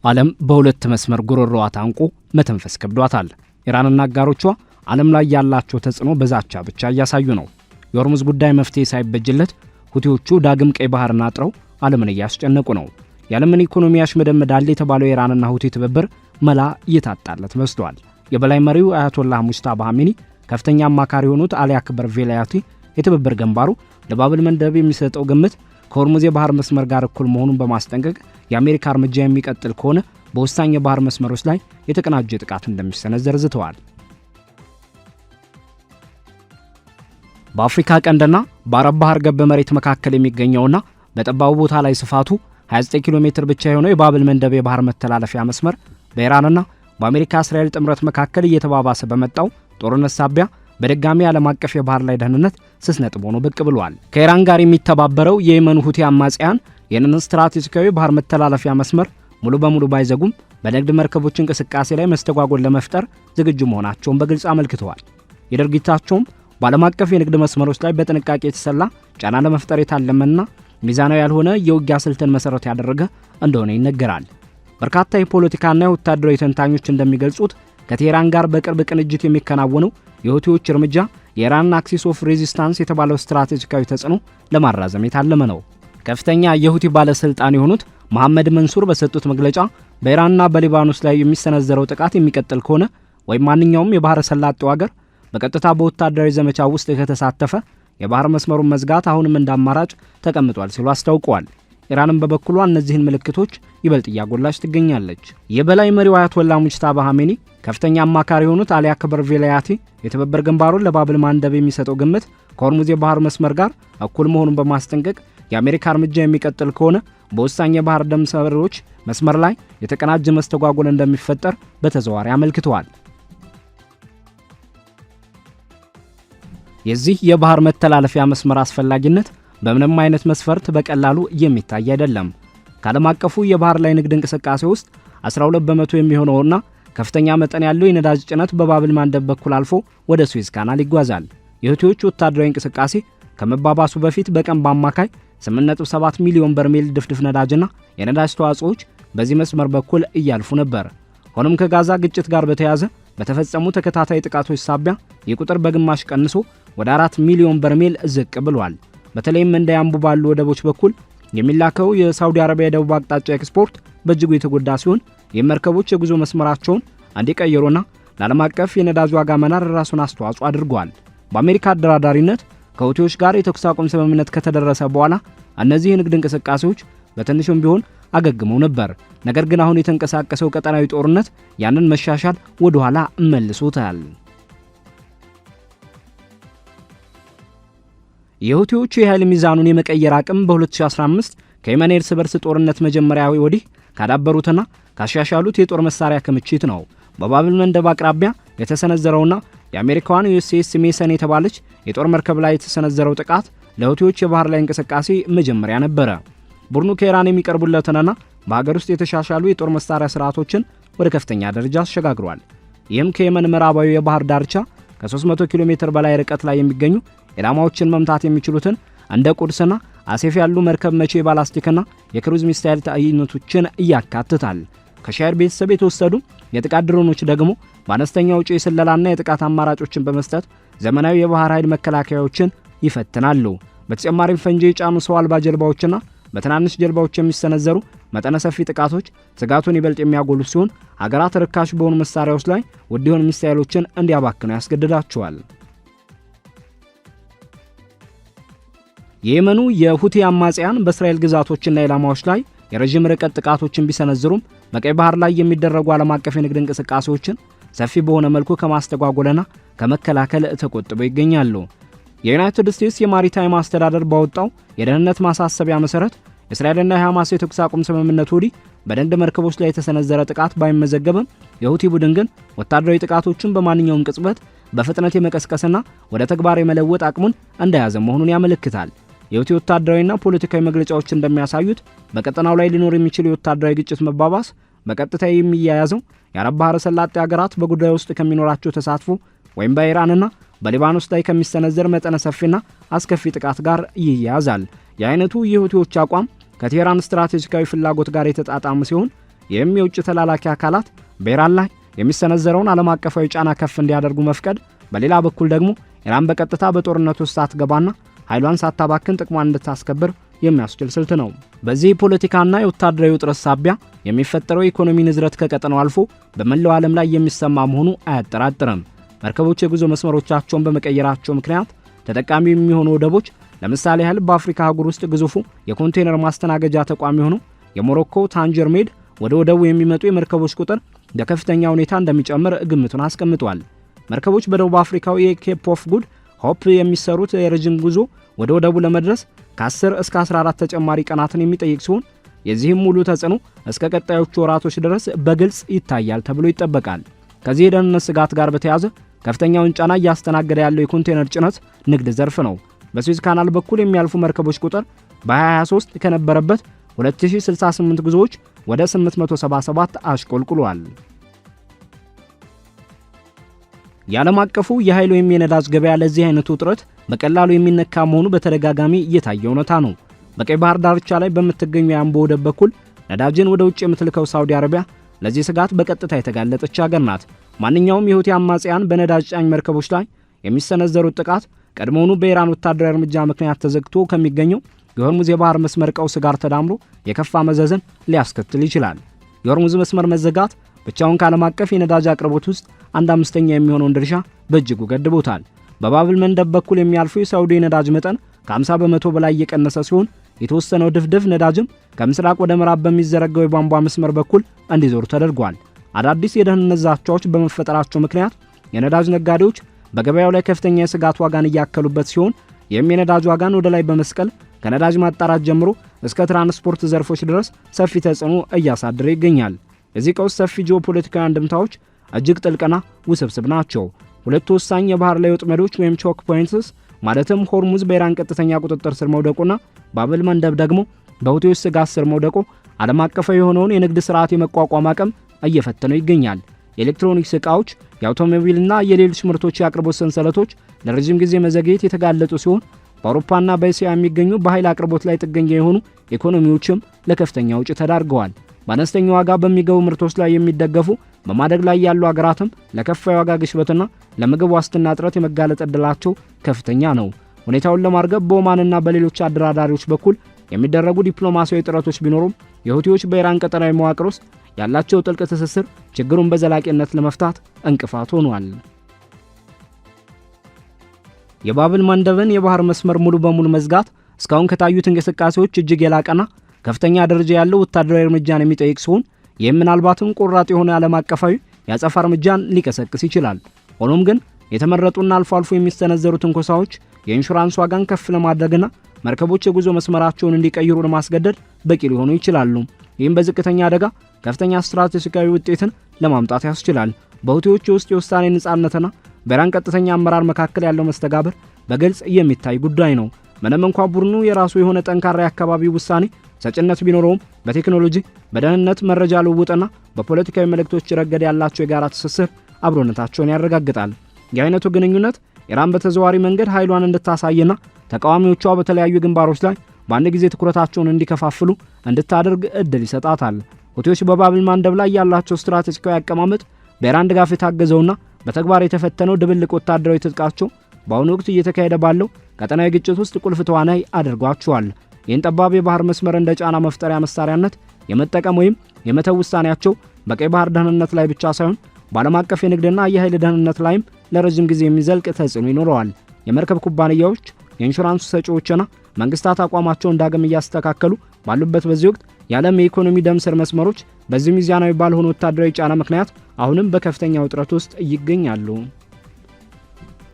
ዓለም በሁለት መስመር ጉሮሮዋ ታንቆ መተንፈስ ከብዷታል። ኢራንና አጋሮቿ ዓለም ላይ ያላቸው ተጽዕኖ በዛቻ ብቻ እያሳዩ ነው። የሆርሙዝ ጉዳይ መፍትሄ ሳይበጅለት ሁቲዎቹ ዳግም ቀይ ባህርን አጥረው ዓለምን እያስጨነቁ ነው። የዓለምን ኢኮኖሚ ያሽመደምዳል የተባለው ኢራንና ሁቲ ትብብር መላ እየታጣለት መስሏል። የበላይ መሪው አያቶላህ ሙጅተባ ኻሜኒ ከፍተኛ አማካሪ የሆኑት አሊ አክበር ቬላያቲ የትብብር ግንባሩ ለባብል መንደብ የሚሰጠው ግምት ከሆርሙዝ የባህር መስመር ጋር እኩል መሆኑን በማስጠንቀቅ የአሜሪካ እርምጃ የሚቀጥል ከሆነ በወሳኝ የባህር መስመሮች ላይ የተቀናጀ ጥቃት እንደሚሰነዘር ዝተዋል። በአፍሪካ ቀንድና በአረብ ባህር ገብ መሬት መካከል የሚገኘውና በጠባቡ ቦታ ላይ ስፋቱ 29 ኪሎ ሜትር ብቻ የሆነው የባብል መንደብ የባህር መተላለፊያ መስመር በኢራንና በአሜሪካ እስራኤል ጥምረት መካከል እየተባባሰ በመጣው ጦርነት ሳቢያ በድጋሚ ዓለም አቀፍ የባህር ላይ ደህንነት ስስ ነጥብ ሆኖ ብቅ ብሏል። ከኢራን ጋር የሚተባበረው የየመን ሁቲ አማጽያን ይህንን ስትራቴጂካዊ ባህር መተላለፊያ መስመር ሙሉ በሙሉ ባይዘጉም በንግድ መርከቦች እንቅስቃሴ ላይ መስተጓጎል ለመፍጠር ዝግጁ መሆናቸውን በግልጽ አመልክተዋል። የድርጊታቸውም በዓለም አቀፍ የንግድ መስመሮች ላይ በጥንቃቄ የተሰላ ጫና ለመፍጠር የታለመና ሚዛናዊ ያልሆነ የውጊያ ስልትን መሰረት ያደረገ እንደሆነ ይነገራል። በርካታ የፖለቲካና የወታደራዊ ተንታኞች እንደሚገልጹት ከቴህራን ጋር በቅርብ ቅንጅት የሚከናወነው የሁቲዎች እርምጃ የኢራን አክሲስ ኦፍ ሬዚስታንስ የተባለው ስትራቴጂካዊ ተጽዕኖ ለማራዘም የታለመ ነው። ከፍተኛ የሁቲ ባለስልጣን የሆኑት መሐመድ መንሱር በሰጡት መግለጫ በኢራንና በሊባኖስ ላይ የሚሰነዘረው ጥቃት የሚቀጥል ከሆነ ወይም ማንኛውም የባህረ ሰላጤው ሀገር በቀጥታ በወታደራዊ ዘመቻ ውስጥ ከተሳተፈ የባህር መስመሩን መዝጋት አሁንም እንደ አማራጭ ተቀምጧል ሲሉ አስታውቀዋል። ኢራንም በበኩሏ እነዚህን ምልክቶች ይበልጥ እያጎላች ትገኛለች። የበላይ መሪው አያቶላህ ሙጅተባ ኻሜኒ ከፍተኛ አማካሪ የሆኑት አሊ አክበር ቬላያቲ የትብብር ግንባሩን ለባብል ማንደብ የሚሰጠው ግምት ከሆርሙዝ የባህር መስመር ጋር እኩል መሆኑን በማስጠንቀቅ የአሜሪካ እርምጃ የሚቀጥል ከሆነ በወሳኝ የባህር ድንበሮች መስመር ላይ የተቀናጀ መስተጓጎል እንደሚፈጠር በተዘዋዋሪ አመልክተዋል። የዚህ የባህር መተላለፊያ መስመር አስፈላጊነት በምንም አይነት መስፈርት በቀላሉ የሚታይ አይደለም። ከዓለም አቀፉ የባህር ላይ ንግድ እንቅስቃሴ ውስጥ 12 በመቶ የሚሆነውና ከፍተኛ መጠን ያለው የነዳጅ ጭነት በባብል ማንደብ በኩል አልፎ ወደ ስዊዝ ካናል ይጓዛል። የሁቲዎች ወታደራዊ እንቅስቃሴ ከመባባሱ በፊት በቀን በአማካይ 8.7 ሚሊዮን በርሜል ድፍድፍ ነዳጅና የነዳጅ ተዋጽኦች በዚህ መስመር በኩል እያልፉ ነበር። ሆኖም ከጋዛ ግጭት ጋር በተያያዘ በተፈጸሙ ተከታታይ ጥቃቶች ሳቢያ የቁጥር በግማሽ ቀንሶ ወደ 4 ሚሊዮን በርሜል ዝቅ ብሏል። በተለይም እንደ ያምቡ ባሉ ወደቦች በኩል የሚላከው የሳውዲ አረቢያ የደቡብ አቅጣጫ ኤክስፖርት በእጅጉ የተጎዳ ሲሆን የመርከቦች የጉዞ መስመራቸውን እንዲቀይሩና ለዓለም አቀፍ የነዳጅ ዋጋ መናር ራሱን አስተዋጽኦ አድርጓል። በአሜሪካ አደራዳሪነት ከሁቲዎች ጋር የተኩስ አቁም ስምምነት ከተደረሰ በኋላ እነዚህ የንግድ እንቅስቃሴዎች በትንሹም ቢሆን አገግመው ነበር። ነገር ግን አሁን የተንቀሳቀሰው ቀጠናዊ ጦርነት ያንን መሻሻል ወደ ኋላ መልሶታል። የሁቲዎቹ የኃይል ሚዛኑን የመቀየር አቅም በ2015 ከየመን እርስ በርስ ጦርነት መጀመሪያ ወዲህ ካዳበሩትና ካሻሻሉት የጦር መሳሪያ ክምችት ነው። በባብል መንደብ አቅራቢያ የተሰነዘረውና የአሜሪካዋን ዩኤስኤስ ሜሰን የተባለች የጦር መርከብ ላይ የተሰነዘረው ጥቃት ለሁቲዎች የባህር ላይ እንቅስቃሴ መጀመሪያ ነበረ። ቡድኑ ከኢራን የሚቀርቡለትንና በሀገር ውስጥ የተሻሻሉ የጦር መሳሪያ ስርዓቶችን ወደ ከፍተኛ ደረጃ አሸጋግሯል። ይህም ከየመን ምዕራባዊ የባህር ዳርቻ ከ300 ኪሎ ሜትር በላይ ርቀት ላይ የሚገኙ ኢላማዎችን መምታት የሚችሉትን እንደ ቁድስና አሴፍ ያሉ መርከብ መቼ ባላስቲክና የክሩዝ ሚሳይል አይነቶችን ያካትታል። ከሻይር ቤተሰብ የተወሰዱ የጥቃት ድሮኖች ደግሞ በአነስተኛ ወጪ የስለላና የጥቃት አማራጮችን በመስጠት ዘመናዊ የባህር ኃይል መከላከያዎችን ይፈትናሉ። በተጨማሪም ፈንጂ የጫኑ ሰው አልባ ጀልባዎችና በትናንሽ ጀልባዎች የሚሰነዘሩ መጠነ ሰፊ ጥቃቶች ስጋቱን ይበልጥ የሚያጎሉ ሲሆን ሀገራት ርካሽ በሆኑ መሳሪያዎች ላይ ውድ የሆኑ ሚሳይሎችን እንዲያባክኑ ያስገድዳቸዋል። የየመኑ የሁቲ አማጽያን በእስራኤል ግዛቶችና ኢላማዎች ላይ የረጅም ርቀት ጥቃቶችን ቢሰነዝሩም በቀይ ባህር ላይ የሚደረጉ ዓለም አቀፍ የንግድ እንቅስቃሴዎችን ሰፊ በሆነ መልኩ ከማስተጓጎልና ከመከላከል ተቆጥበው ይገኛሉ። የዩናይትድ ስቴትስ የማሪታይም አስተዳደር ባወጣው የደህንነት ማሳሰቢያ መሰረት እስራኤልና የሐማስ የተኩስ አቁም ስምምነት ወዲህ በንግድ መርከቦች ላይ የተሰነዘረ ጥቃት ባይመዘገብም የሁቲ ቡድን ግን ወታደራዊ ጥቃቶችን በማንኛውም ቅጽበት በፍጥነት የመቀስቀስና ወደ ተግባር የመለወጥ አቅሙን እንደያዘ መሆኑን ያመለክታል። የሁቲ ወታደራዊና ፖለቲካዊ መግለጫዎች እንደሚያሳዩት በቀጠናው ላይ ሊኖር የሚችል የወታደራዊ ግጭት መባባስ በቀጥታ የሚያያዘው የአረብ ባህረ ሰላጤ ሀገራት በጉዳዩ ውስጥ ከሚኖራቸው ተሳትፎ ወይም በኢራንና በሊባኖስ ላይ ከሚሰነዘር መጠነ ሰፊና አስከፊ ጥቃት ጋር ይያያዛል። የአይነቱ የሁቲዎች አቋም ከቴህራን ስትራቴጂካዊ ፍላጎት ጋር የተጣጣመ ሲሆን ይህም የውጭ ተላላኪ አካላት በኢራን ላይ የሚሰነዘረውን ዓለም አቀፋዊ ጫና ከፍ እንዲያደርጉ መፍቀድ፣ በሌላ በኩል ደግሞ ኢራን በቀጥታ በጦርነት ውስጥ ሳትገባና ኃይሏን ሳታባክን ጥቅሟን እንድታስከብር የሚያስችል ስልት ነው። በዚህ ፖለቲካና የወታደራዊ ውጥረት ሳቢያ የሚፈጠረው የኢኮኖሚ ንዝረት ከቀጠናው አልፎ በመላው ዓለም ላይ የሚሰማ መሆኑ አያጠራጥርም። መርከቦች የጉዞ መስመሮቻቸውን በመቀየራቸው ምክንያት ተጠቃሚ የሚሆኑ ወደቦች ለምሳሌ ያህል በአፍሪካ አህጉር ውስጥ ግዙፉ የኮንቴነር ማስተናገጃ ተቋም የሆነው የሞሮኮ ታንጀር ሜድ ወደ ወደቡ የሚመጡ የመርከቦች ቁጥር በከፍተኛ ሁኔታ እንደሚጨምር ግምቱን አስቀምጧል። መርከቦች በደቡብ አፍሪካው የኬፕ ኦፍ ጉድ ሆፕ የሚሰሩት የረጅም ጉዞ ወደ ወደቡ ለመድረስ ከ10 እስከ 14 ተጨማሪ ቀናትን የሚጠይቅ ሲሆን የዚህም ሙሉ ተጽዕኖ እስከ ቀጣዮቹ ወራቶች ድረስ በግልጽ ይታያል ተብሎ ይጠበቃል። ከዚህ የደህንነት ስጋት ጋር በተያያዘ ከፍተኛውን ጫና እያስተናገደ ያለው የኮንቴነር ጭነት ንግድ ዘርፍ ነው። በስዊዝ ካናል በኩል የሚያልፉ መርከቦች ቁጥር በ2023 ከነበረበት 2068 ጉዞዎች ወደ 877 አሽቆልቁሏል። የዓለም አቀፉ የኃይል ወይም የነዳጅ ገበያ ለዚህ አይነቱ ውጥረት በቀላሉ የሚነካ መሆኑ በተደጋጋሚ እየታየ እውነታ ነው። በቀይ ባህር ዳርቻ ላይ በምትገኘው የአምቦ ወደብ በኩል ነዳጅን ወደ ውጭ የምትልከው ሳውዲ አረቢያ ለዚህ ስጋት በቀጥታ የተጋለጠች ሀገር ናት። ማንኛውም የሁቲ አማጽያን በነዳጅ ጫኝ መርከቦች ላይ የሚሰነዘሩት ጥቃት ቀድሞውኑ በኢራን ወታደራዊ እርምጃ ምክንያት ተዘግቶ ከሚገኘው የሆርሙዝ የባህር መስመር ቀውስ ጋር ተዳምሮ የከፋ መዘዝን ሊያስከትል ይችላል። የሆርሙዝ መስመር መዘጋት ብቻውን ከዓለም አቀፍ የነዳጅ አቅርቦት ውስጥ 1/5 የሚሆነውን ድርሻ በእጅጉ ገድቦታል። በባብል መንደብ በኩል የሚያልፈው የሳውዲ ነዳጅ መጠን ከ50 በመቶ በላይ እየቀነሰ ሲሆን የተወሰነው ድፍድፍ ነዳጅም ከምስራቅ ወደ ምዕራብ በሚዘረጋው የቧንቧ መስመር በኩል እንዲዞር ተደርጓል። አዳዲስ የደህንነት ዛቻዎች በመፈጠራቸው ምክንያት የነዳጅ ነጋዴዎች በገበያው ላይ ከፍተኛ የስጋት ዋጋን እያከሉበት ሲሆን ይህም የነዳጅ ዋጋን ወደ ላይ በመስቀል ከነዳጅ ማጣራት ጀምሮ እስከ ትራንስፖርት ዘርፎች ድረስ ሰፊ ተጽዕኖ እያሳደረ ይገኛል። የዚህ ቀውስ ሰፊ ጂኦፖለቲካዊ አንድምታዎች እጅግ ጥልቅና ውስብስብ ናቸው። ሁለቱ ወሳኝ የባህር ላይ ወጥመዶች ወይም ቾክ ፖይንትስ ማለትም ሆርሙዝ በኢራን ቀጥተኛ ቁጥጥር ስር መውደቁና ባብል መንደብ ደግሞ በሁቲዎች ስጋት ስር መውደቁ ዓለም አቀፋዊ የሆነውን የንግድ ስርዓት የመቋቋም አቅም እየፈተነው ይገኛል። የኤሌክትሮኒክስ ዕቃዎች፣ የአውቶሞቢልና የሌሎች ምርቶች የአቅርቦት ሰንሰለቶች ለረጅም ጊዜ መዘግየት የተጋለጡ ሲሆን በአውሮፓና በእስያ የሚገኙ በኃይል አቅርቦት ላይ ጥገኛ የሆኑ ኢኮኖሚዎችም ለከፍተኛ ውጪ ተዳርገዋል። በአነስተኛ ዋጋ በሚገቡ ምርቶች ላይ የሚደገፉ በማደግ ላይ ያሉ ሀገራትም ለከፋ የዋጋ ግሽበትና ለምግብ ዋስትና እጥረት የመጋለጥ ዕድላቸው ከፍተኛ ነው። ሁኔታውን ለማርገብ በኦማንና በሌሎች አደራዳሪዎች በኩል የሚደረጉ ዲፕሎማሲያዊ ጥረቶች ቢኖሩም የሁቲዎች በኢራን ቀጠናዊ መዋቅር ውስጥ ያላቸው ጥልቅ ትስስር ችግሩን በዘላቂነት ለመፍታት እንቅፋት ሆኗል። የባብል መንደብን የባህር መስመር ሙሉ በሙሉ መዝጋት እስካሁን ከታዩት እንቅስቃሴዎች እጅግ የላቀና ከፍተኛ ደረጃ ያለው ወታደራዊ እርምጃን የሚጠይቅ ሲሆን ይህም ምናልባትም ቆራጥ የሆነ ዓለም አቀፋዊ የአጸፋ እርምጃን ሊቀሰቅስ ይችላል። ሆኖም ግን የተመረጡና አልፎ አልፎ የሚስተነዘሩ ትንኮሳዎች የኢንሹራንስ ዋጋን ከፍ ለማድረግና መርከቦች የጉዞ መስመራቸውን እንዲቀይሩ ለማስገደድ በቂ ሊሆኑ ይችላሉ። ይህም በዝቅተኛ አደጋ ከፍተኛ ስትራቴጂካዊ ውጤትን ለማምጣት ያስችላል። በሁቲዎች ውስጥ የውሳኔ ነጻነትና በኢራን ቀጥተኛ አመራር መካከል ያለው መስተጋብር በግልጽ የሚታይ ጉዳይ ነው። ምንም እንኳን ቡድኑ የራሱ የሆነ ጠንካራ የአካባቢ ውሳኔ ሰጭነት ቢኖረውም በቴክኖሎጂ፣ በደህንነት፣ መረጃ ልውውጥና በፖለቲካዊ መልእክቶች ረገድ ያላቸው የጋራ ትስስር አብሮነታቸውን ያረጋግጣል። የአይነቱ ግንኙነት ኢራን በተዘዋዋሪ መንገድ ኃይሏን እንድታሳይና ተቃዋሚዎቿ በተለያዩ ግንባሮች ላይ በአንድ ጊዜ ትኩረታቸውን እንዲከፋፍሉ እንድታደርግ እድል ይሰጣታል። ሁቲዎች በባብል መንደብ ላይ ያላቸው ስትራቴጂካዊ አቀማመጥ በኢራን ድጋፍ የታገዘውና በተግባር የተፈተነው ድብልቅ ወታደራዊ ትጥቃቸው በአሁኑ ወቅት እየተካሄደ ባለው ቀጠናዊ ግጭት ውስጥ ቁልፍ ተዋናይ አድርጓቸዋል። ይህን ጠባብ የባህር መስመር እንደ ጫና መፍጠሪያ መሳሪያነት የመጠቀም ወይም የመተው ውሳኔያቸው በቀይ ባህር ደህንነት ላይ ብቻ ሳይሆን በዓለም አቀፍ የንግድና የኃይል ደህንነት ላይም ለረጅም ጊዜ የሚዘልቅ ተጽዕኖ ይኖረዋል። የመርከብ ኩባንያዎች፣ የኢንሹራንስ ሰጪዎችና መንግስታት አቋማቸውን ዳግም እያስተካከሉ ባሉበት በዚህ ወቅት የዓለም የኢኮኖሚ ደም ስር መስመሮች በዚህ ሚዛናዊ ባልሆነ ወታደራዊ ጫና ምክንያት አሁንም በከፍተኛ ውጥረት ውስጥ ይገኛሉ።